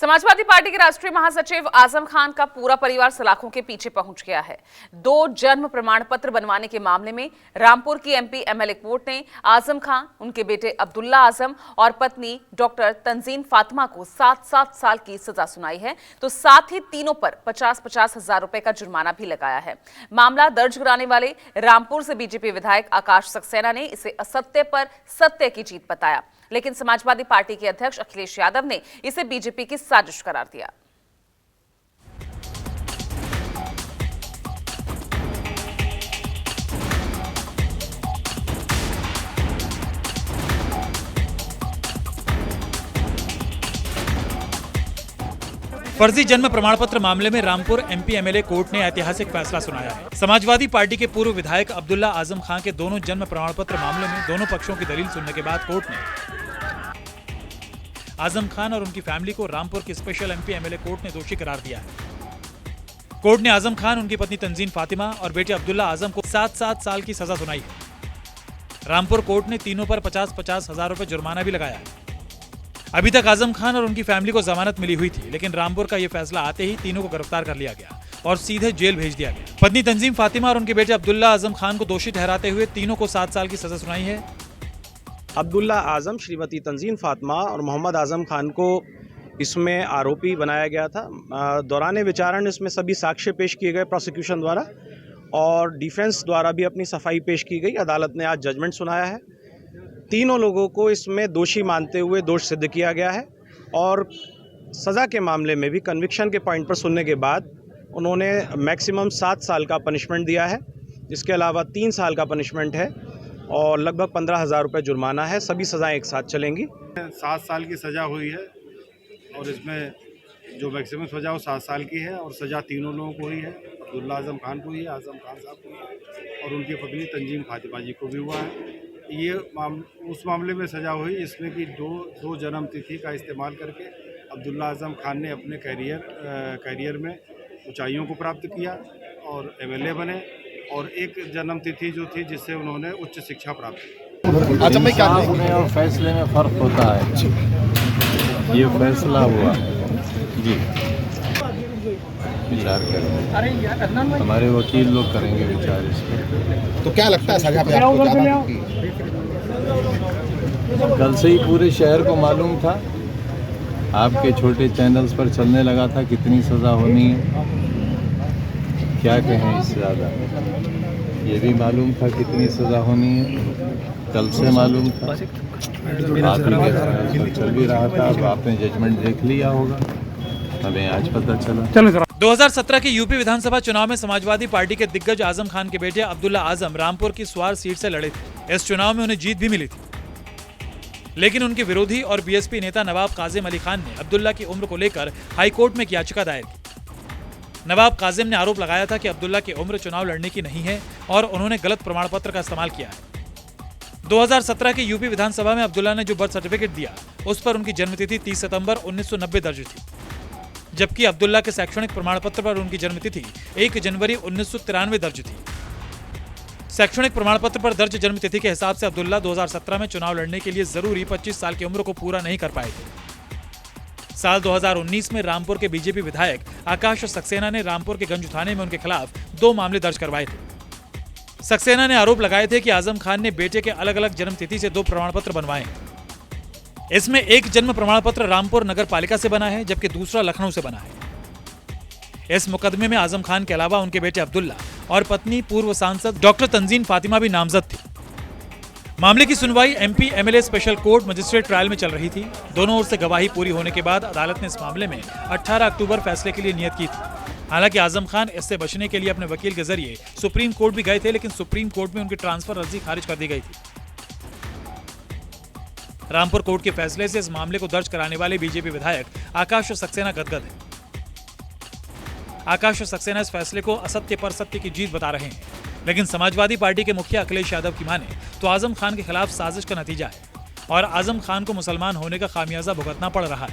Samajwadi party के राष्ट्रीय महासचिव आजम खान का पूरा परिवार सलाखों के पीछे पहुंच गया है। 2 जन्म प्रमाण पत्र बनवाने के मामले में रामपुर की एमपी एमएलए कोर्ट ने आजम खान, उनके बेटे अब्दुल्ला आजम और पत्नी डॉक्टर तंजीन फातिमा को 7-7 साल की सजा सुनाई है, तो साथ ही तीनों पर 50-50 हजार रुपए का जुर्माना भी लगाया है। मामला दर्ज कराने वाले रामपुर से बीजेपी विधायक आकाश सक्सेना ने इसे असत्य पर सत्य की जीत बताया, लेकिन समाजवादी पार्टी के अध्यक्ष अखिलेश यादव ने इसे बीजेपी की साजिश करार दिया। फर्जी जन्म प्रमाण पत्र मामले में रामपुर एमपी एमएलए कोर्ट ने ऐतिहासिक फैसला सुनाया है। समाजवादी पार्टी के पूर्व विधायक अब्दुल्ला आजम खान के दोनों जन्म प्रमाण पत्र मामले में दोनों पक्षों की दलील सुनने के बाद कोर्ट ने आजम खान और उनकी फैमिली को रामपुर की स्पेशल एमपी एमएलए कोर्ट ने दोषी करार दिया है। कोर्ट ने आजम खान, उनकी पत्नी तंजीन फातिमा और बेटे अब्दुल्ला आजम को 7-7 साल की सजा सुनाई है। रामपुर कोर्ट ने तीनों पर 50-50 हजार रुपए जुर्माना भी लगाया है। अभी तक आजम खान और उनकी फैमिली को जमानत मिली हुई थी, लेकिन रामपुर का यह फैसला आते ही तीनों को गिरफ्तार कर लिया गया और सीधे जेल भेज दिया गया। पत्नी तंजीम फातिमा और उनके बेटे अब्दुल्ला आजम खान को दोषी ठहराते हुए तीनों को 7 साल की सजा सुनाई है। अब्दुल्ला आजम, श्रीमती तंजीन फातिमा और मोहम्मद आजम खान को इसमें आरोपी बनाया गया था। दौरान विचारण इसमें सभी साक्ष्य पेश किए गए प्रोसिक्यूशन द्वारा और डिफेंस द्वारा भी अपनी सफाई पेश की गई। अदालत ने आज जजमेंट सुनाया है। तीनों लोगों को इसमें दोषी मानते हुए दोष सिद्ध किया गया है और सज़ा के मामले में भी कन्विक्शन के पॉइंट पर सुनने के बाद उन्होंने मैक्सिमम 7 साल का पनिशमेंट दिया है। इसके अलावा 3 साल का पनिशमेंट है और लगभग 15,000 रुपये जुर्माना है। सभी सज़ाएं एक साथ चलेंगी। 7 साल की सज़ा हुई है और इसमें जो मैक्सिमम सज़ा वो 7 साल की है और सज़ा तीनों लोगों को हुई है। अब्दुल्ला आजम खान को ही, आजम खान साहब को ही और उनकी पत्नी तंजीम फातिमा जी को भी हुआ है। ये उस मामले में सज़ा हुई इसमें कि दो जन्म तिथि का इस्तेमाल करके अब्दुल्ला आजम खान ने अपने कैरियर में ऊंचाइयों को प्राप्त किया और एमएलए बने और एक जन्म तिथि जो थी जिससे उन्होंने उच्च शिक्षा प्राप्त की। अच्छा, मैं क्या और फैसले में फ़र्क होता है। ये फैसला हुआ जी, विचार करेंगे, हमारे वकील लोग करेंगे विचार इस पर। तो क्या लगता है सजा पे आपको ज़्यादा होगी? कल से ही पूरे शहर को मालूम था, आपके छोटे चैनल्स पर चलने लगा था कितनी सज़ा होनी है। क्या कहें इससे ज़्यादा, ये भी मालूम था कितनी सज़ा होनी है, कल से मालूम था। आप ही चल भी रहा था, अब आपने जजमेंट देख लिया होगा, हमें आज पता चला। 2017 के यूपी विधानसभा चुनाव में समाजवादी पार्टी के दिग्गज आजम खान के बेटे अब्दुल्ला आजम रामपुर की स्वार सीट से लड़े थे। इस चुनाव में उन्हें जीत भी मिली थी, लेकिन उनके विरोधी और बीएसपी नेता नवाब काजिम अली खान ने अब्दुल्ला की उम्र को लेकर हाईकोर्ट में एक याचिका दायर की। नवाब काजिम ने आरोप लगाया था कि अब्दुल्ला की उम्र चुनाव लड़ने की नहीं है और उन्होंने गलत प्रमाण पत्र का इस्तेमाल किया है। 2017 के यूपी विधानसभा में अब्दुल्ला ने जो बर्थ सर्टिफिकेट दिया उस पर उनकी जन्मतिथि 30 सितंबर 1990 दर्ज थी, जबकि अब्दुल्ला के शैक्षणिक प्रमाण पत्र पर उनकी जन्मतिथि 1 जनवरी 1993 दर्ज थी। शैक्षणिक प्रमाण पत्र पर दर्ज जन्मतिथि के हिसाब से अब्दुल्ला 2017 में चुनाव लड़ने के लिए जरूरी 25 साल की उम्र को पूरा नहीं कर पाए थे। साल 2019 में रामपुर के बीजेपी विधायक आकाश सक्सेना ने रामपुर के गंज थाने में उनके खिलाफ 2 मामले दर्ज करवाए थे। सक्सेना ने आरोप लगाए थे कि आजम खान ने बेटे के अलग-अलग जन्मतिथि से 2 प्रमाण पत्र बनवाए हैं। इसमें एक जन्म प्रमाण पत्र रामपुर नगर पालिका से बना है, जबकि दूसरा लखनऊ से बना है। इस मुकदमे में आजम खान के अलावा उनके बेटे अब्दुल्ला और पत्नी पूर्व सांसद डॉक्टर तंजीन फातिमा भी नामजद थी। मामले की सुनवाई MP MLA special court magistrate trial में चल रही थी। दोनों ओर से गवाही पूरी होने के बाद अदालत ने इस मामले में 18 अक्टूबर फैसले के लिए नियत की थी। हालांकि आजम खान इससे बचने के लिए अपने वकील के जरिए सुप्रीम कोर्ट भी गए थे, लेकिन सुप्रीम कोर्ट में उनकी ट्रांसफर अर्जी खारिज कर दी गई थी। रामपुर कोर्ट के फैसले से इस मामले को दर्ज कराने वाले बीजेपी विधायक आकाश सक्सेना गदगद है। आकाश सक्सेना इस फैसले को असत्य पर सत्य की जीत बता रहे हैं, लेकिन समाजवादी पार्टी के मुखिया अखिलेश यादव की माने तो आजम खान के खिलाफ साजिश का नतीजा है और आजम खान को मुसलमान होने का खामियाजा भुगतना पड़ रहा है।